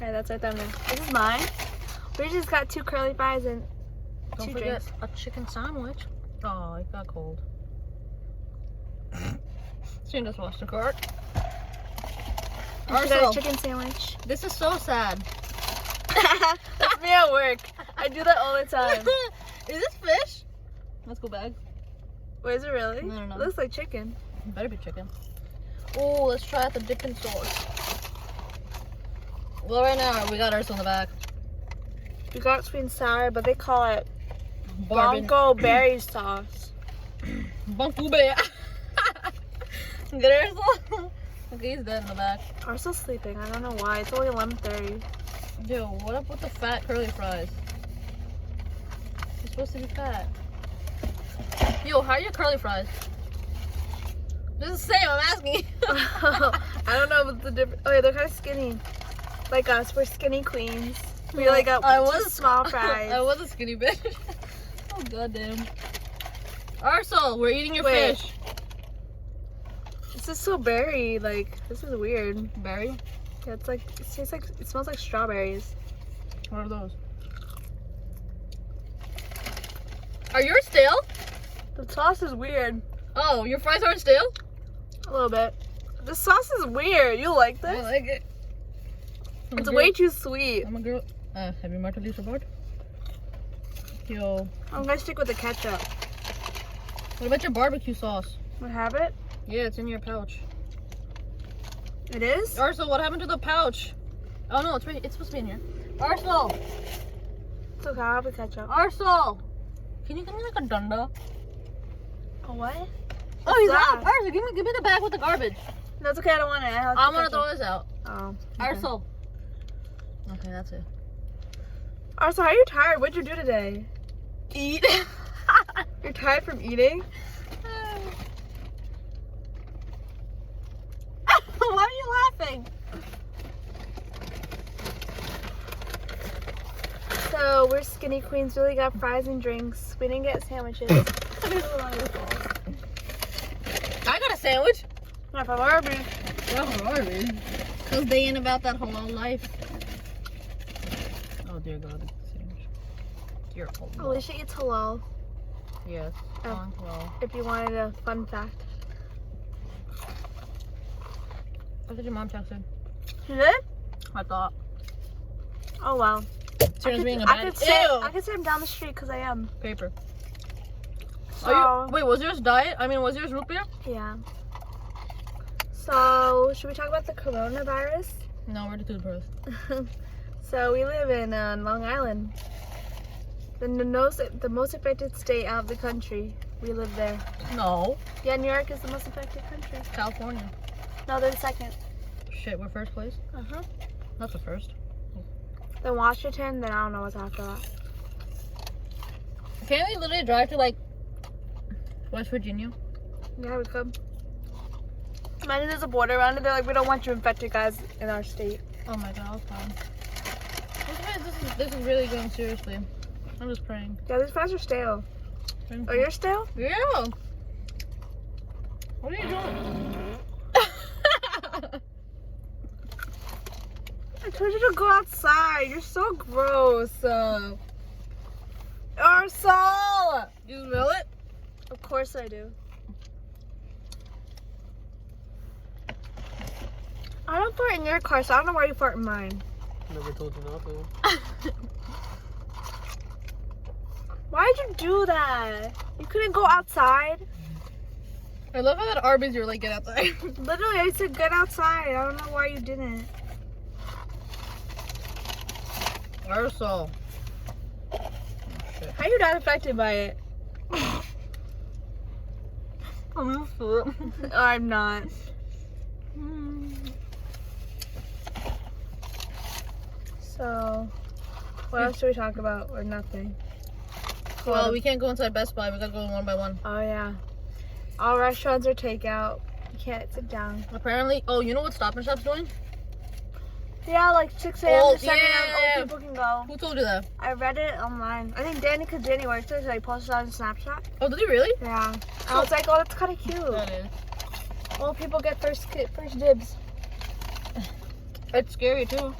Alright, that's our thumbnail. This is mine. We just got 2 curly fries and Don't 2 forget drinks. a chicken sandwich. Oh, it got cold. She just washed the cart. We should have a chicken sandwich. This is so sad. That's me at work. I do that all the time. Is this fish? Let's go back. Wait, is it really? No, no, no. It looks like chicken. It better be chicken. Oh, let's try out the dipping sauce. Well, right now we got ours on the back. We got sweet and sour, but they call it Barbin. Bongo berry sauce. Bongo berry. Get ours. Okay, he's dead in the back. I'm still sleeping. I don't know why. It's only 11:30. Yo, what up with the fat curly fries? You're supposed to be fat. Yo, how are your curly fries? Just the same, I'm asking. I don't know what's the difference. Oh yeah, they're kind of skinny. Like us, we're skinny queens. We only got two small fries. I was a skinny bitch. Oh goddamn. Arsel, we're eating your fish. This is so berry. Like, this is weird. Berry? Yeah, it's like, it tastes like, it smells like strawberries. What are those? Are yours stale? The sauce is weird. Oh, your fries aren't stale? A little bit. The sauce is weird. You like this? I like it. It's way too sweet. I'm a girl. Have you marked a Lisa board? Yo. I'm gonna stick with the ketchup. What about your barbecue sauce? I have it. Yeah, it's in your pouch. It is? Arsel, what happened to the pouch? Oh no, it's right. It's supposed to be in here. Arsel! It's okay, I'll have the ketchup. Arsel! Can you give me like a dunda? A what? Oh, he's that? out! Arsel, give me the bag with the garbage. That's okay, I don't want it. I'm gonna throw this out. Oh. Okay. Arsel. Okay, that's it. Arso, how are you tired? What'd you do today? Eat. You're tired from eating? Why are you laughing? So, we're skinny queens. Really got fries and drinks. We didn't get sandwiches. I got a sandwich. Not from Arby. Not from Arby. Because they ain't about that halal life. Oh dear God, it's a sandwich. Dear Allah. Alicia eats halal. Yes. Oh. Well. If you wanted a fun fact. What did your mom texted? She did? I thought. Oh wow. I could say I'm down the street because I am. Paper. So, wait, was yours diet? I mean, was yours root beer? yeah. So, should we talk about the coronavirus? No, we're the toothbrush. So, we live in Long Island. The most affected state out of the country. We live there. No. Yeah, New York is the most affected country. California. No, they're second. Shit, we're first place? Uh-huh. Not the first. Then Washington, then I don't know what's after that. Can't we literally drive to, like, West Virginia? Yeah, we could. Imagine there's a border around it. They're like, we don't want you infected guys in our state. Oh my God, I was fine. This is really going seriously. I'm just praying. Yeah, these fries are stale. Oh, you're stale? Yeah. What are you doing? I told you to go outside. You're so gross. Arsal! You smell it? Of course I do. I don't fart in your car, so I don't know why you fart in mine. Never told you not to. Why'd you do that? You couldn't go outside? I love how at Arby's you're like, get outside. Literally, I said get outside. I don't know why you didn't. Arsehole. How are you not affected by it? I'm used to it. I'm not. So, what else should we talk about? Or nothing? Well, we can't go inside Best Buy. We gotta go one by one. Oh, yeah. All restaurants are takeout. You can't sit down. Apparently, oh, you know what Stop and Shop's doing? Yeah, like 6 a.m. to 7 a.m. yeah. Old people can go. Who told you that? I read it online. I think Danny, because Danny works there, so he posted it on Snapchat. Oh, did he really? Yeah. I was like, oh, that's kind of cute. That is. Old people get first dibs. It's scary too.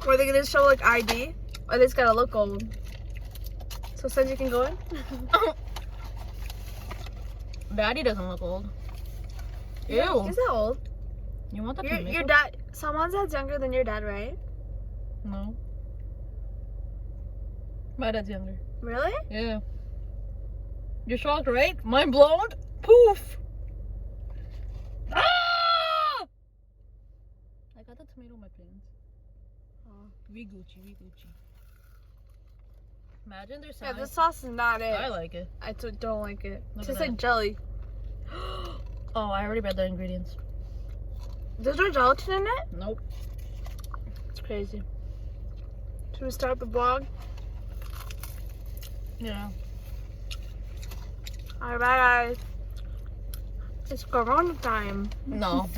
Or they gonna show like ID, or they just gotta look old. So since you can go in. Daddy doesn't look old. Ew. Yeah, he's not old. You want that Your dad. Someone's dad's younger than your dad, right? No. My dad's younger. Really? Yeah. You're shocked, right? Mind blown? Poof! Ah! I got the tomato in my pants. Oh. We Gucci. Imagine there's Yeah, signs. this sauce is not it. I like it. I don't like it. Look It at tastes that. like jelly. Oh, I already read the ingredients. There's no gelatin in it? Nope. It's crazy. Should we start the vlog? Yeah. Alright, bye guys. It's Corona time. No.